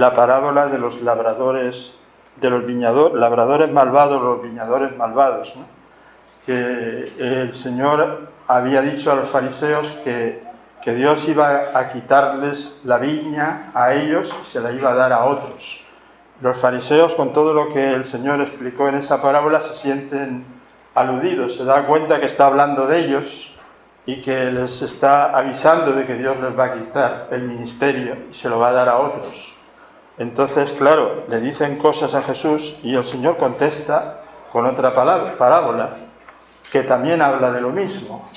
la parábola de los labradores, de los labradores malvados, los viñadores malvados, ¿no? Que el Señor había dicho a los fariseos que Dios iba a quitarles la viña a ellos y se la iba a dar a otros. Los fariseos, con todo lo que el Señor explicó en esa parábola, se sienten aludidos, se dan cuenta que está hablando de ellos y que les está avisando de que Dios les va a quitar el ministerio y se lo va a dar a otros. Entonces, claro, le dicen cosas a Jesús y el Señor contesta con otra parábola que también habla de lo mismo.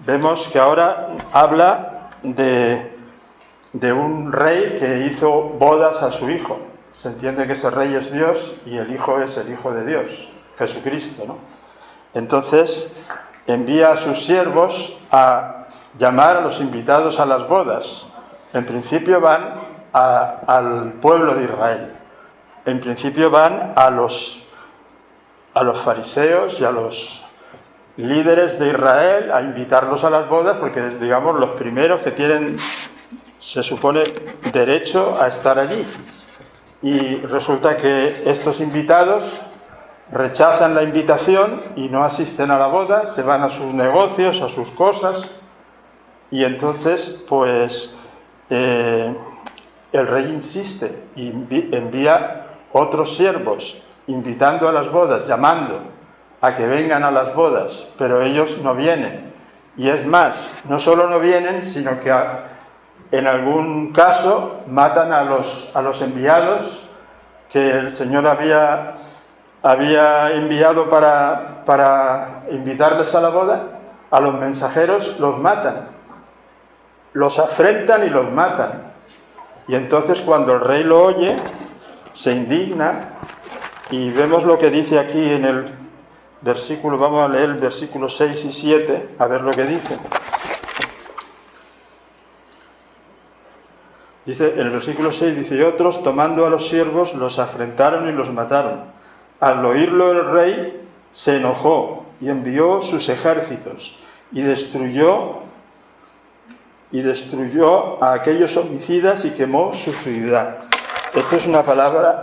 Vemos que ahora habla de un rey que hizo bodas a su hijo. Se entiende que ese rey es Dios y el hijo es el Hijo de Dios, Jesucristo, ¿no? Entonces envía a sus siervos a llamar a los invitados a las bodas. En principio van al pueblo de Israel. En principio van a los fariseos y a los líderes de Israel a invitarlos a las bodas, porque es, digamos, los primeros que tienen, se supone, derecho a estar allí. Y resulta que estos invitados rechazan la invitación y no asisten a la boda, se van a sus negocios, a sus cosas, y entonces, pues, el rey insiste y envía otros siervos invitando a las bodas, llamando a que vengan a las bodas, pero ellos no vienen. Y es más, no solo no vienen, sino que en algún caso matan a los enviados que el Señor había enviado para invitarles a la boda. A los mensajeros los matan, los afrentan y los matan. Y entonces, cuando el rey lo oye, se indigna, y vemos lo que dice aquí en el versículo, vamos a leer el versículo 6 y 7, a ver lo que dice. Dice, en el versículo 6 dice: y otros, tomando a los siervos, los afrentaron y los mataron. Al oírlo el rey se enojó y envió sus ejércitos y destruyó a aquellos homicidas y quemó su ciudad. Esto es una palabra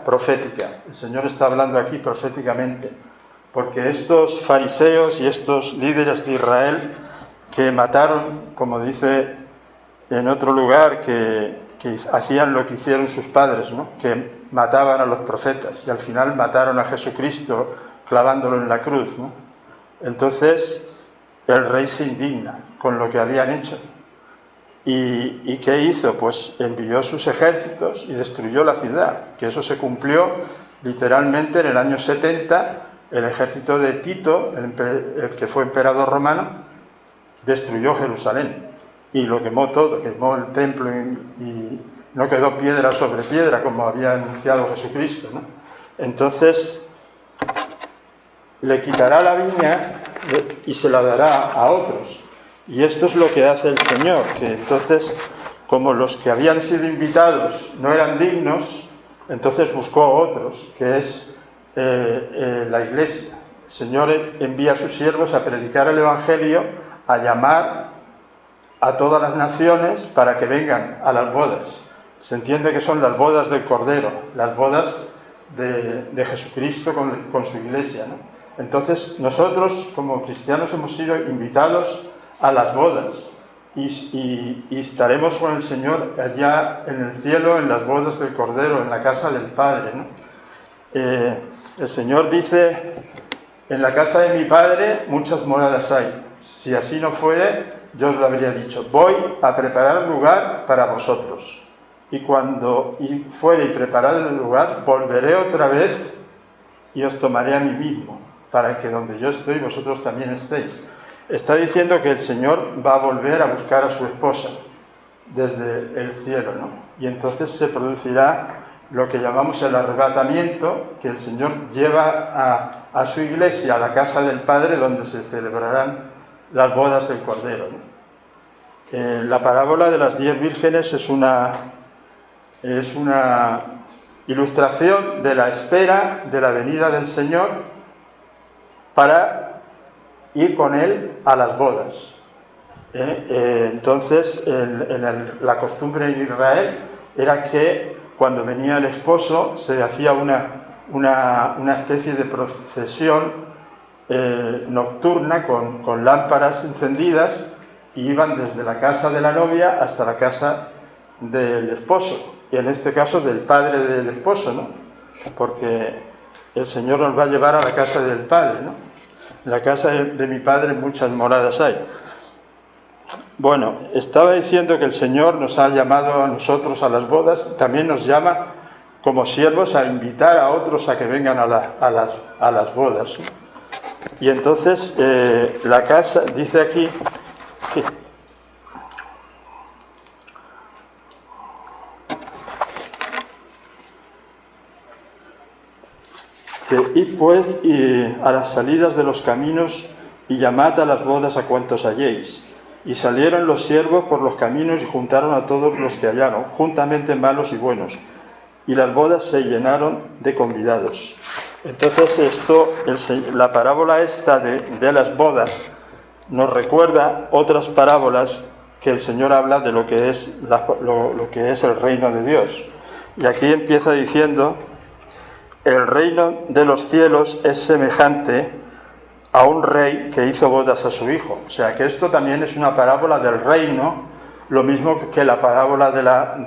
profética. El Señor está hablando aquí proféticamente, porque estos fariseos y estos líderes de Israel que mataron, como dice en otro lugar, que hacían lo que hicieron sus padres, ¿no? Que mataban a los profetas y al final mataron a Jesucristo clavándolo en la cruz, ¿no? Entonces el rey se indigna con lo que habían hecho. ¿Y qué hizo? Pues envió sus ejércitos y destruyó la ciudad, que eso se cumplió literalmente en el año 70. El ejército de Tito, el que fue emperador romano, destruyó Jerusalén y lo quemó todo, quemó el templo y no quedó piedra sobre piedra, como había anunciado Jesucristo, ¿no? Entonces le quitará la viña y se la dará a otros. Y esto es lo que hace el Señor, que entonces, como los que habían sido invitados no eran dignos, entonces buscó a otros, que es la Iglesia. El Señor envía a sus siervos a predicar el Evangelio, a llamar a todas las naciones para que vengan a las bodas. Se entiende que son las bodas del Cordero, las bodas de Jesucristo con su Iglesia, ¿no? Entonces, nosotros como cristianos hemos sido invitados a las bodas y estaremos con el Señor allá en el cielo, en las bodas del Cordero, en la casa del Padre, ¿no? El Señor dice: en la casa de mi Padre muchas moradas hay. Si así no fuere, yo os lo habría dicho. Voy a preparar lugar para vosotros. Y cuando fuere y preparado el lugar, volveré otra vez y os tomaré a mí mismo, para que donde yo estoy, vosotros también estéis. Está diciendo que el Señor va a volver a buscar a su esposa desde el cielo, ¿no? Y entonces se producirá lo que llamamos el arrebatamiento, que el Señor lleva a su iglesia a la casa del Padre, donde se celebrarán las bodas del Cordero, ¿no? La parábola de las 10 vírgenes es una ilustración de la espera de la venida del Señor para ir con Él a las bodas. Entonces, la costumbre en Israel era que cuando venía el esposo se hacía una especie de procesión nocturna con lámparas encendidas, y iban desde la casa de la novia hasta la casa del esposo, y en este caso del padre del esposo, ¿no? Porque el Señor nos va a llevar a la casa del Padre, ¿no? En la casa de mi Padre muchas moradas hay. Bueno, estaba diciendo que el Señor nos ha llamado a nosotros a las bodas, también nos llama como siervos a invitar a otros a que vengan a las bodas, ¿no? Y entonces la casa, dice aquí, que id pues a las salidas de los caminos y llamad a las bodas a cuantos halléis. Y salieron los siervos por los caminos y juntaron a todos los que hallaron, juntamente malos y buenos. Y las bodas se llenaron de convidados. Entonces la parábola esta de las bodas nos recuerda otras parábolas que el Señor habla de lo que es lo que es el reino de Dios. Y aquí empieza diciendo: el reino de los cielos es semejante a un rey que hizo bodas a su hijo. O sea que esto también es una parábola del reino, lo mismo que la parábola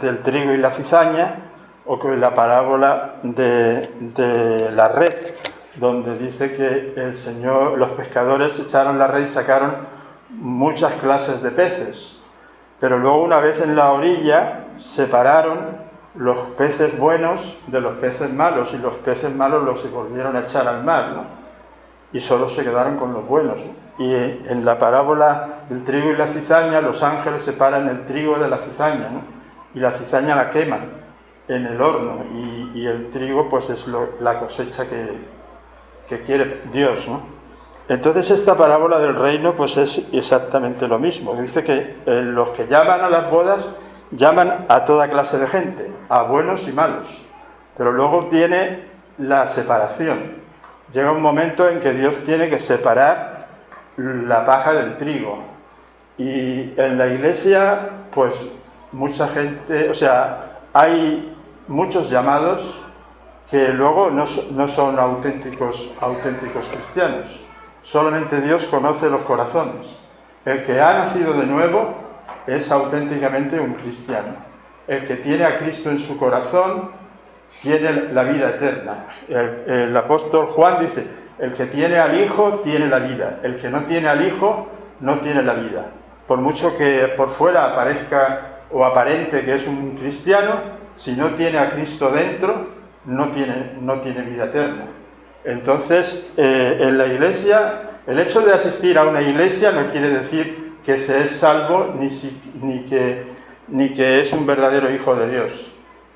del trigo y la cizaña, o que la parábola de la red, donde dice que los pescadores echaron la red y sacaron muchas clases de peces, pero luego, una vez en la orilla, separaron los peces buenos de los peces malos, y los peces malos los volvieron a echar al mar, ¿no? Y solo se quedaron con los buenos, ¿no? Y en la parábola del trigo y la cizaña, los ángeles separan el trigo de la cizaña, ¿no? Y la cizaña la queman en el horno, y el trigo pues es la cosecha que quiere Dios, ¿no? Entonces esta parábola del reino pues es exactamente lo mismo. Dice que los que llaman a las bodas llaman a toda clase de gente, a buenos y malos, pero luego viene la separación. Llega un momento en que Dios tiene que separar la paja del trigo, y en la iglesia pues mucha gente, o sea, hay muchos llamados que luego no son auténticos cristianos. Solamente Dios conoce los corazones. El que ha nacido de nuevo es auténticamente un cristiano. El que tiene a Cristo en su corazón tiene la vida eterna. El apóstol Juan dice: el que tiene al Hijo tiene la vida, el que no tiene al Hijo no tiene la vida. Por mucho que por fuera aparezca o aparente que es un cristiano, si no tiene a Cristo dentro, no tiene vida eterna. Entonces, en la iglesia, el hecho de asistir a una iglesia no quiere decir que se es salvo ni que es un verdadero hijo de Dios,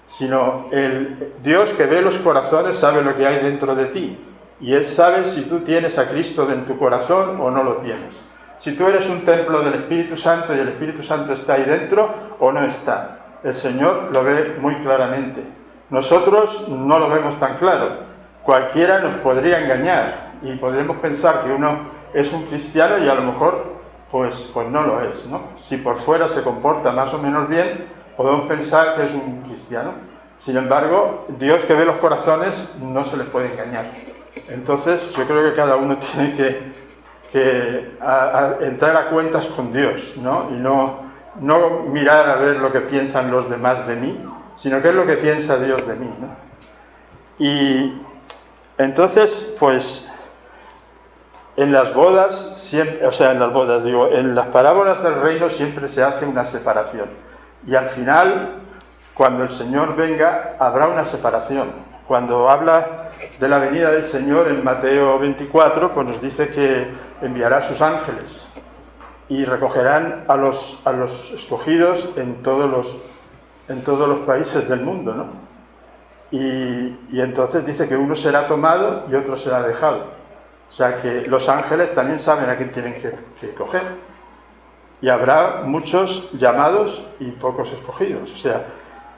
sino el Dios que ve los corazones sabe lo que hay dentro de ti, y Él sabe si tú tienes a Cristo en tu corazón o no lo tienes. Si tú eres un templo del Espíritu Santo y el Espíritu Santo está ahí dentro o no está. El Señor lo ve muy claramente. Nosotros no lo vemos tan claro. Cualquiera nos podría engañar y podríamos pensar que uno es un cristiano y a lo mejor pues no lo es, ¿no? Si por fuera se comporta más o menos bien, podemos pensar que es un cristiano. Sin embargo, Dios que ve los corazones no se les puede engañar. Entonces yo creo que cada uno tiene que entrar a cuentas con Dios, ¿no? Y no mirar a ver lo que piensan los demás de mí, sino qué es lo que piensa Dios de mí, ¿no? Y entonces, pues, en las bodas, siempre, en las parábolas del reino siempre se hace una separación. Y al final, cuando el Señor venga, habrá una separación. Cuando habla de la venida del Señor en Mateo 24, pues nos dice que enviará a sus ángeles y recogerán a los escogidos en todos los países del mundo, ¿no? Y entonces dice que uno será tomado y otro será dejado. O sea que los ángeles también saben a quién tienen que coger. Y habrá muchos llamados y pocos escogidos. O sea,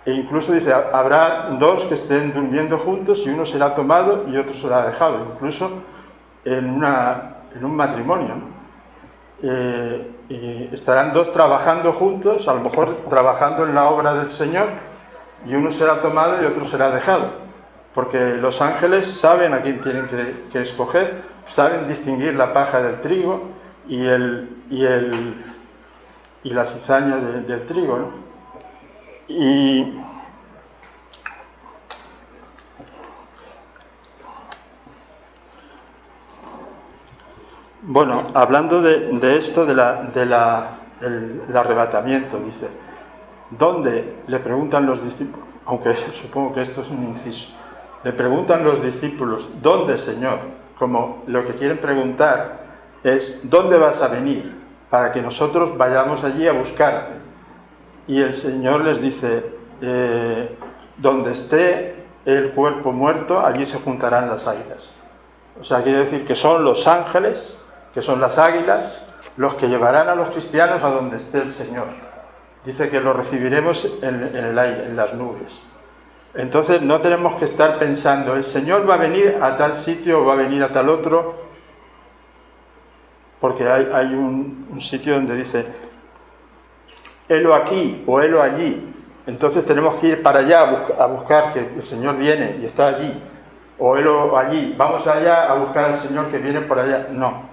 e incluso dice, habrá dos que estén durmiendo juntos y uno será tomado y otro será dejado. Incluso en un matrimonio, ¿no? Y estarán dos trabajando juntos, a lo mejor trabajando en la obra del Señor, y uno será tomado y otro será dejado, porque los ángeles saben a quién tienen que escoger, saben distinguir la paja del trigo y la cizaña del trigo, ¿no? Y bueno, hablando de esto, del arrebatamiento, dice, ¿dónde? Le preguntan los discípulos, aunque supongo que esto es un inciso, le preguntan los discípulos, ¿dónde, Señor? Como lo que quieren preguntar es, ¿dónde vas a venir? Para que nosotros vayamos allí a buscarte. Y el Señor les dice, donde esté el cuerpo muerto, allí se juntarán las águilas. O sea, quiere decir que son los ángeles, que son las águilas, los que llevarán a los cristianos a donde esté el Señor. Dice que lo recibiremos en el aire, en las nubes. Entonces no tenemos que estar pensando, el Señor va a venir a tal sitio o va a venir a tal otro, porque hay un sitio donde dice, helo aquí o helo allí. Entonces tenemos que ir para allá a buscar que el Señor viene y está allí, o helo allí, vamos allá a buscar al Señor que viene por allá. No,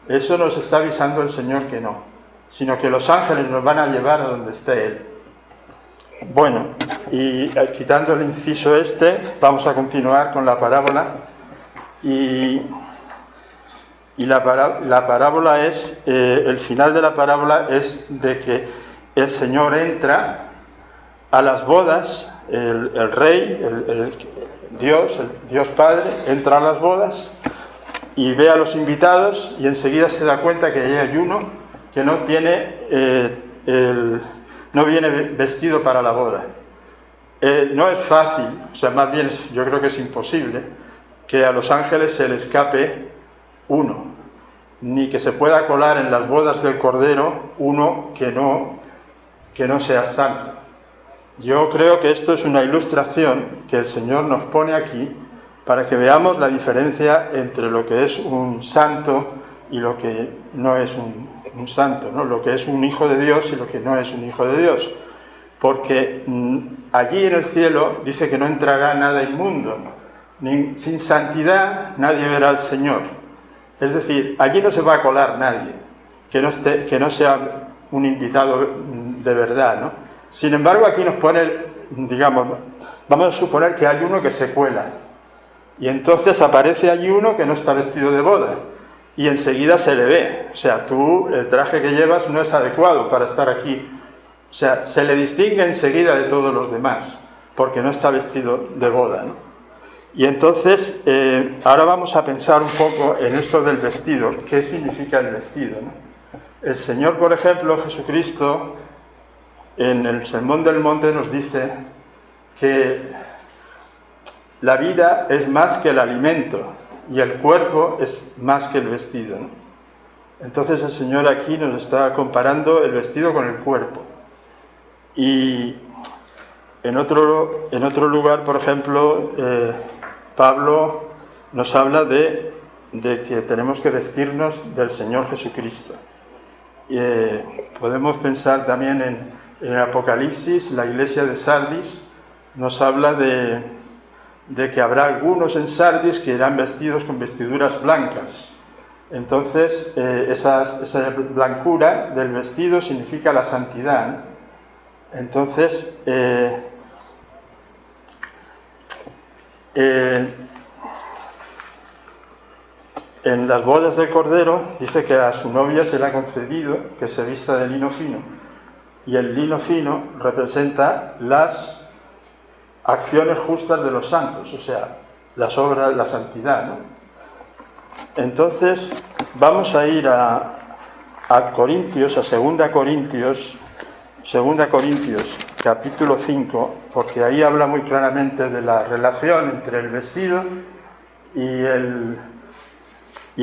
eso nos está avisando el Señor que no, sino que los ángeles nos van a llevar a donde esté Él. Bueno, y quitando el inciso vamos a continuar con la parábola. Y la parábola es, el final de la parábola es de que el Señor entra a las bodas, el Rey, el Dios Padre, entra a las bodas y ve a los invitados y enseguida se da cuenta que hay uno que no tiene no viene vestido para la boda. No es fácil, o sea, más bien yo creo que es imposible que a los ángeles se le escape uno, ni que se pueda colar en las bodas del Cordero uno que no sea santo. Yo creo que esto es una ilustración que el Señor nos pone aquí para que veamos la diferencia entre lo que es un santo y lo que no es un santo, ¿no? Lo que es un hijo de Dios y lo que no es un hijo de Dios. Porque allí en el cielo dice que no entrará nada inmundo, sin santidad nadie verá al Señor. Es decir, allí no se va a colar nadie que no sea un invitado de verdad, ¿no? Sin embargo, aquí nos pone, digamos, vamos a suponer que hay uno que se cuela y entonces aparece allí uno que no está vestido de boda y enseguida se le ve. O sea, el traje que llevas no es adecuado para estar aquí. O sea, se le distingue enseguida de todos los demás porque no está vestido de boda, ¿no? Y entonces, ahora vamos a pensar un poco en esto del vestido. ¿Qué significa el vestido, ¿no? El Señor, por ejemplo, Jesucristo, en el Sermón del Monte nos dice que la vida es más que el alimento y el cuerpo es más que el vestido, ¿no? Entonces el Señor aquí nos está comparando el vestido con el cuerpo. Y en otro lugar, por ejemplo, Pablo nos habla de que tenemos que vestirnos del Señor Jesucristo. Podemos pensar también en el Apocalipsis, la iglesia de Sardis nos habla de que habrá algunos en Sardis que irán vestidos con vestiduras blancas. Entonces, esa blancura del vestido significa la santidad, ¿no? Entonces, en las bodas del Cordero dice que a su novia se le ha concedido que se vista de lino fino. Y el lino fino representa las acciones justas de los santos, o sea, las obras, la santidad, ¿no? Entonces, vamos a ir a Corintios, a 2 Corintios, capítulo 5, porque ahí habla muy claramente de la relación entre el vestido y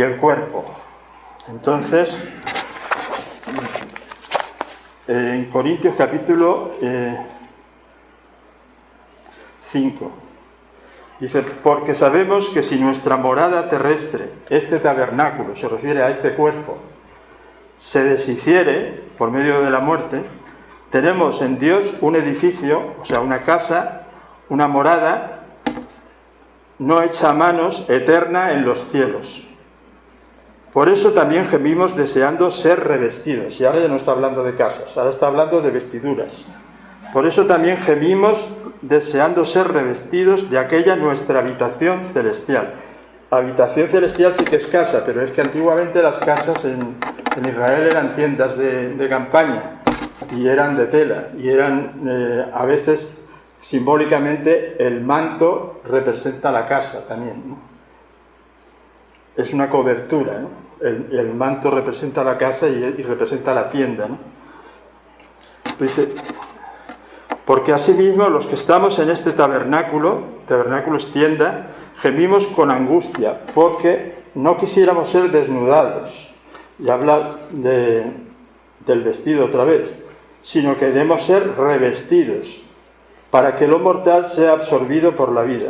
el cuerpo. Entonces, en Corintios capítulo 5, dice, porque sabemos que si nuestra morada terrestre, este tabernáculo, se refiere a este cuerpo, se deshiciere por medio de la muerte, tenemos en Dios un edificio, o sea, una casa, una morada, no hecha a manos, eterna en los cielos. Por eso también gemimos deseando ser revestidos. Y ahora ya no está hablando de casas, ahora está hablando de vestiduras. Por eso también gemimos deseando ser revestidos de aquella nuestra habitación celestial. Habitación celestial sí que es casa, pero es que antiguamente las casas en Israel eran tiendas de campaña y eran de tela y eran a veces simbólicamente el manto representa la casa también, ¿no? Es una cobertura, ¿no? El manto representa la casa y representa la tienda, ¿no? Dice, porque asimismo los que estamos en este tabernáculo es tienda, gemimos con angustia, porque no quisiéramos ser desnudados, y habla del vestido otra vez, sino que debemos ser revestidos, para que lo mortal sea absorbido por la vida.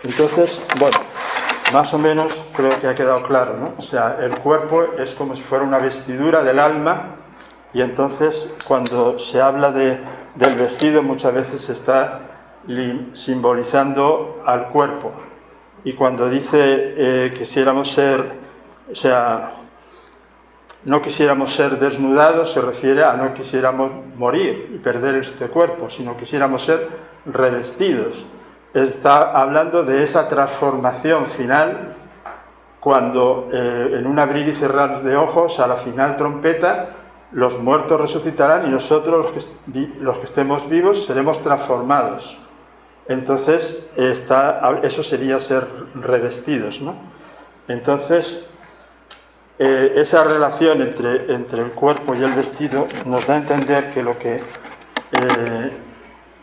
Entonces, bueno, más o menos creo que ha quedado claro, ¿no? O sea, el cuerpo es como si fuera una vestidura del alma, y entonces cuando se habla del vestido muchas veces se está simbolizando al cuerpo. Y cuando dice quisiéramos ser, o sea, no quisiéramos ser desnudados, se refiere a no quisiéramos morir y perder este cuerpo, sino quisiéramos ser revestidos. Está hablando de esa transformación final, cuando en un abrir y cerrar de ojos, a la final trompeta, los muertos resucitarán y nosotros, los que estemos vivos, seremos transformados. Entonces, eso sería ser revestidos, ¿no? Entonces, esa relación entre el cuerpo y el vestido nos da a entender que lo que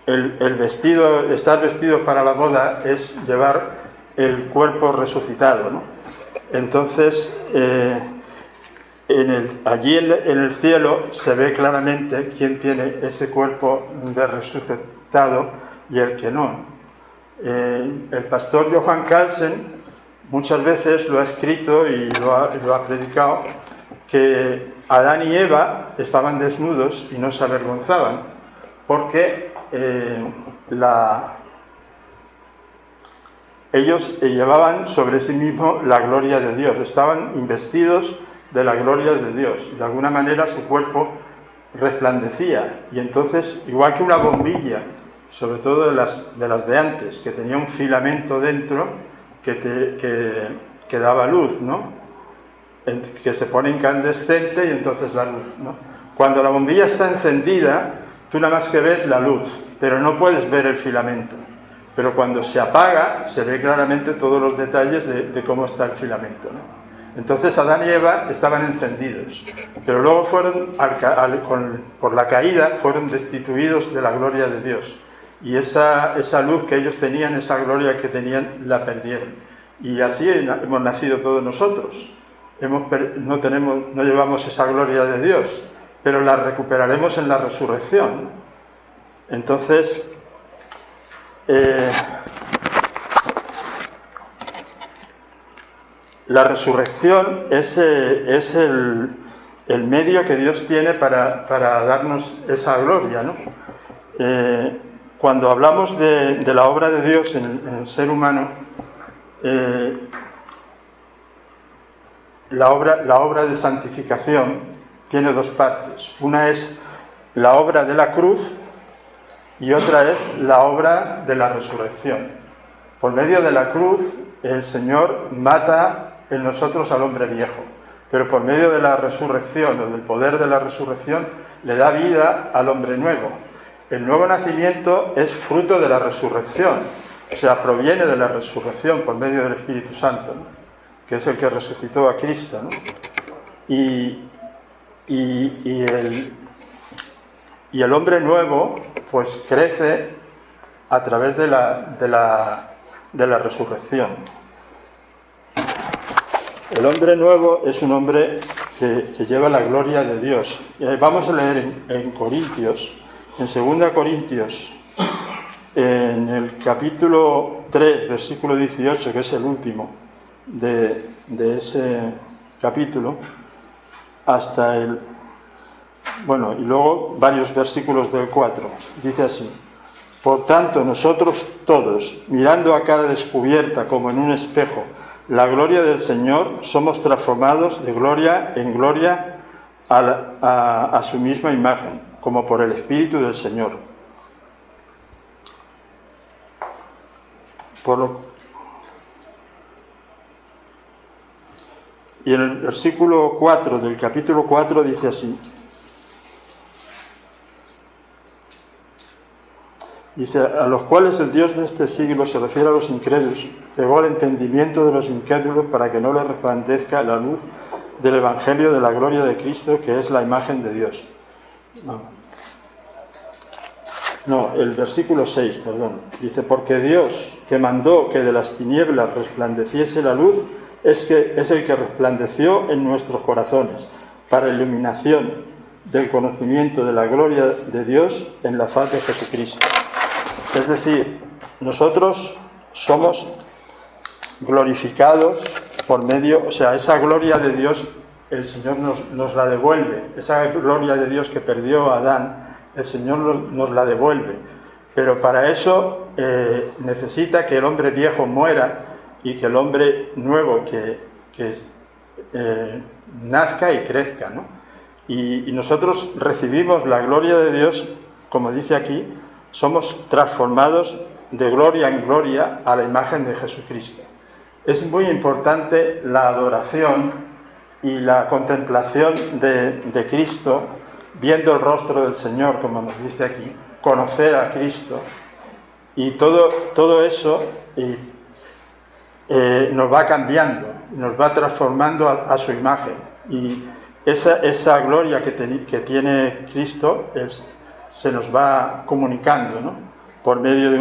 el vestido, estar vestido para la boda, es llevar el cuerpo resucitado, ¿no? Entonces, allí en el cielo se ve claramente quién tiene ese cuerpo de resucitado y el que no. El pastor Johann Carlsen muchas veces lo ha escrito y lo ha predicado, que Adán y Eva estaban desnudos y no se avergonzaban, porque ellos llevaban sobre sí mismos la gloria de Dios, estaban investidos de la gloria de Dios, de alguna manera su cuerpo resplandecía, y entonces, igual que una bombilla, sobre todo de las de antes, que tenía un filamento dentro que daba luz, ¿no? Que se pone incandescente y entonces da luz, ¿no? Cuando la bombilla está encendida, tú nada más que ves la luz, pero no puedes ver el filamento. Pero cuando se apaga, se ve claramente todos los detalles de cómo está el filamento, ¿no? Entonces Adán y Eva estaban encendidos, pero luego por la caída fueron destituidos de la gloria de Dios. Y esa luz que ellos tenían, esa gloria que tenían, la perdieron. Y así hemos nacido todos nosotros. No llevamos esa gloria de Dios, pero la recuperaremos en la resurrección. Entonces, la resurrección es el medio que Dios tiene para darnos esa gloria, ¿no? Cuando hablamos de la obra de Dios en el ser humano, la obra de santificación tiene dos partes. Una es la obra de la cruz y otra es la obra de la resurrección. Por medio de la cruz, el Señor mata en nosotros al hombre viejo, pero por medio de la resurrección, o del poder de la resurrección, le da vida al hombre nuevo. El nuevo nacimiento es fruto de la resurrección, o sea, proviene de la resurrección por medio del Espíritu Santo, ¿no? Que es el que resucitó a Cristo, ¿no? Y el hombre nuevo, pues crece a través de la resurrección. El hombre nuevo es un hombre que lleva la gloria de Dios. Vamos a leer en Corintios, en 2 Corintios, en el capítulo 3, versículo 18, que es el último, de ese capítulo hasta el... Bueno, y luego varios versículos del 4. Dice así: por tanto, nosotros todos, mirando a cara descubierta como en un espejo la gloria del Señor, somos transformados de gloria en gloria a su misma imagen, como por el Espíritu del Señor. Y en el versículo 4 del capítulo 4 dice así: dice, a los cuales el Dios de este siglo, se refiere a los incrédulos, cegó el entendimiento de los incrédulos para que no les resplandezca la luz del Evangelio de la gloria de Cristo, que es la imagen de Dios. No, el versículo 6, perdón. Dice, porque Dios, que mandó que de las tinieblas resplandeciese la luz, es el que resplandeció en nuestros corazones, para iluminación del conocimiento de la gloria de Dios en la faz de Jesucristo. Es decir, nosotros somos glorificados por medio, o sea, esa gloria de Dios el Señor nos la devuelve, esa gloria de Dios que perdió a Adán, el Señor nos la devuelve, pero para eso necesita que el hombre viejo muera y que el hombre nuevo que nazca y crezca, ¿no? Y nosotros recibimos la gloria de Dios, como dice aquí, somos transformados de gloria en gloria a la imagen de Jesucristo. Es muy importante la adoración y la contemplación de Cristo, viendo el rostro del Señor, como nos dice aquí, conocer a Cristo, y todo eso nos va cambiando, nos va transformando a su imagen, y esa gloria que tiene Cristo se nos va comunicando, ¿no? Por medio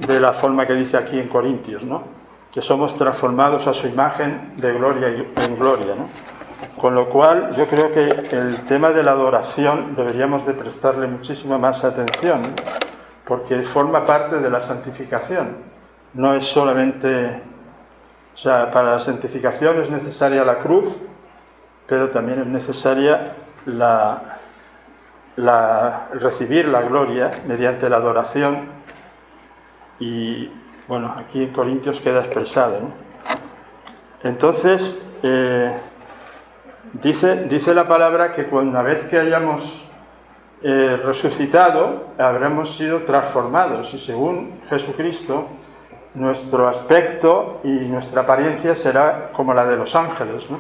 de la forma que dice aquí en Corintios, ¿no? Que somos transformados a su imagen de gloria en gloria, ¿no? Con lo cual yo creo que el tema de la adoración deberíamos de prestarle muchísima más atención, ¿no? Porque forma parte de la santificación, no es solamente, o sea, para la santificación es necesaria la cruz, pero también es necesaria recibir la gloria mediante la adoración, y bueno, aquí en Corintios queda expresado, ¿no? Entonces dice la palabra que una vez que hayamos resucitado, habremos sido transformados, y según Jesucristo nuestro aspecto y nuestra apariencia será como la de los ángeles, ¿no?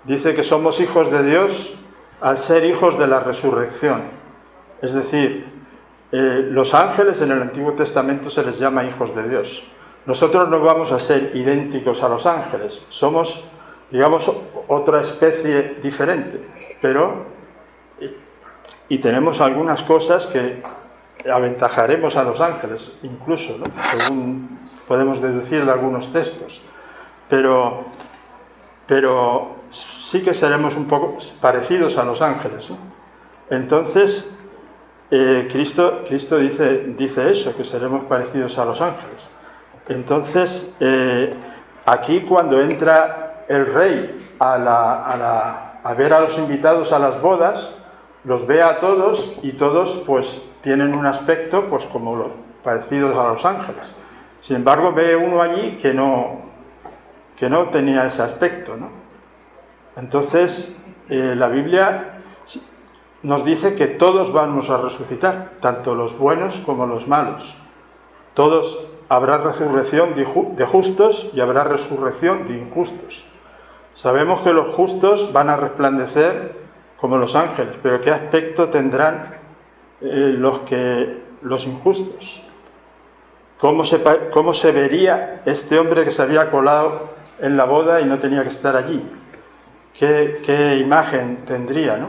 Dice que somos hijos de Dios al ser hijos de la resurrección. Es decir, los ángeles en el Antiguo Testamento se les llama hijos de Dios. Nosotros no vamos a ser idénticos a los ángeles, somos, digamos, otra especie diferente, pero y tenemos algunas cosas que aventajaremos a los ángeles, incluso, ¿no? Según podemos deducir de algunos textos, pero sí que seremos un poco parecidos a los ángeles, ¿no? Entonces Cristo dice eso, que seremos parecidos a los ángeles. Entonces aquí cuando entra el rey a ver a los invitados a las bodas, los ve a todos, y todos pues tienen un aspecto pues como parecidos a los ángeles. Sin embargo, ve uno allí que no tenía ese aspecto, ¿no? Entonces la Biblia nos dice que todos vamos a resucitar, tanto los buenos como los malos. Todos, habrá resurrección de justos y habrá resurrección de injustos. Sabemos que los justos van a resplandecer como los ángeles, pero ¿qué aspecto tendrán los injustos? ¿Cómo se vería este hombre que se había colado en la boda y no tenía que estar allí? ¿Qué imagen tendría, no?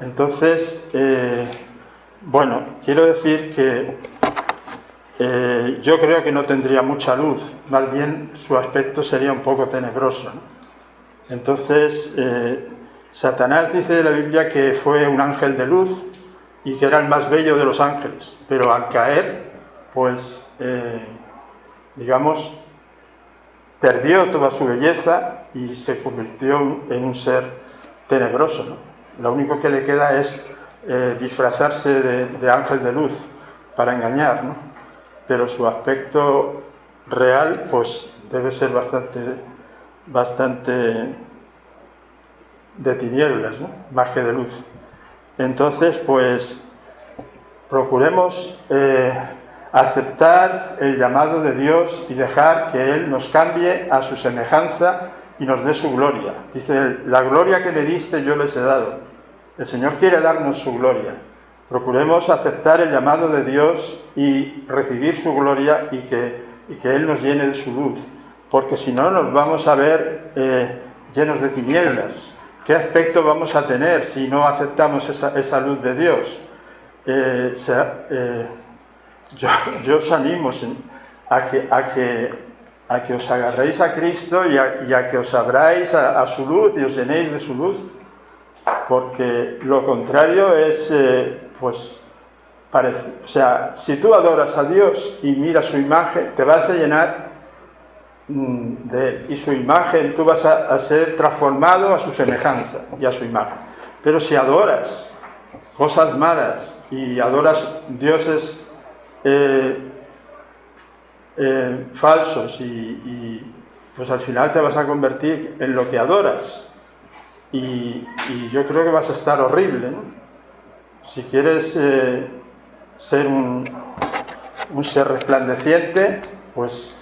Entonces, bueno, quiero decir que yo creo que no tendría mucha luz, más bien su aspecto sería un poco tenebroso, ¿no? Entonces, Satanás dice de la Biblia que fue un ángel de luz y que era el más bello de los ángeles, pero al caer, pues, digamos, perdió toda su belleza y se convirtió en un ser tenebroso, ¿no? Lo único que le queda es disfrazarse de ángel de luz para engañar, ¿no? Pero su aspecto real pues debe ser bastante de tinieblas, ¿no? Más que de luz. Entonces, pues procuremos aceptar el llamado de Dios y dejar que Él nos cambie a su semejanza y nos dé su gloria. Dice él: la gloria que me diste yo les he dado. El Señor quiere darnos su gloria. Procuremos aceptar el llamado de Dios y recibir su gloria y que Él nos llene de su luz, porque si no nos vamos a ver llenos de tinieblas. ¿Qué aspecto vamos a tener si no aceptamos esa luz de Dios? Yo os animo a que os agarréis a Cristo y a que os abráis a su luz y os llenéis de su luz, porque lo contrario es, o sea, si tú adoras a Dios y miras su imagen, te vas a llenar de Él, y su imagen, tú vas a ser transformado a su semejanza y a su imagen. Pero si adoras cosas malas y adoras dioses falsos y pues al final te vas a convertir en lo que adoras y yo creo que vas a estar horrible, ¿no? Si quieres ser un ser resplandeciente, pues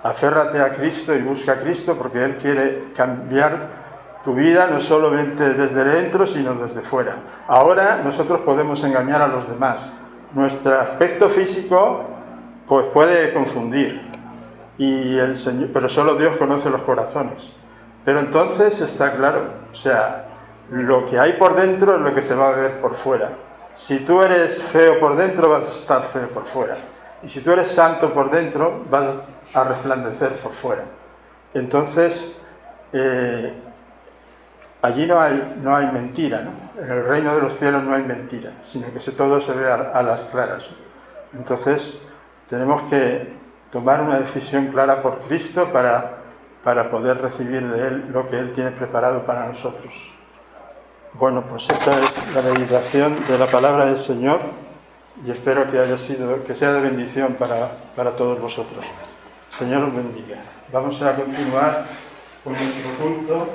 aférrate a Cristo y busca a Cristo, porque Él quiere cambiar tu vida no solamente desde dentro, sino desde fuera. Ahora nosotros podemos engañar a los demás. Nuestro aspecto físico pues puede confundir, pero solo Dios conoce los corazones. Pero entonces está claro, o sea, lo que hay por dentro es lo que se va a ver por fuera. Si tú eres feo por dentro, vas a estar feo por fuera. Y si tú eres santo por dentro, vas a resplandecer por fuera. Entonces, allí no hay mentira, ¿no? En el reino de los cielos no hay mentira, sino que todo se ve a las claras. Entonces, tenemos que tomar una decisión clara por Cristo para poder recibir de Él lo que Él tiene preparado para nosotros. Bueno, pues esta es la meditación de la palabra del Señor y espero que sea de bendición para todos vosotros. Señor os bendiga. Vamos a continuar con nuestro culto.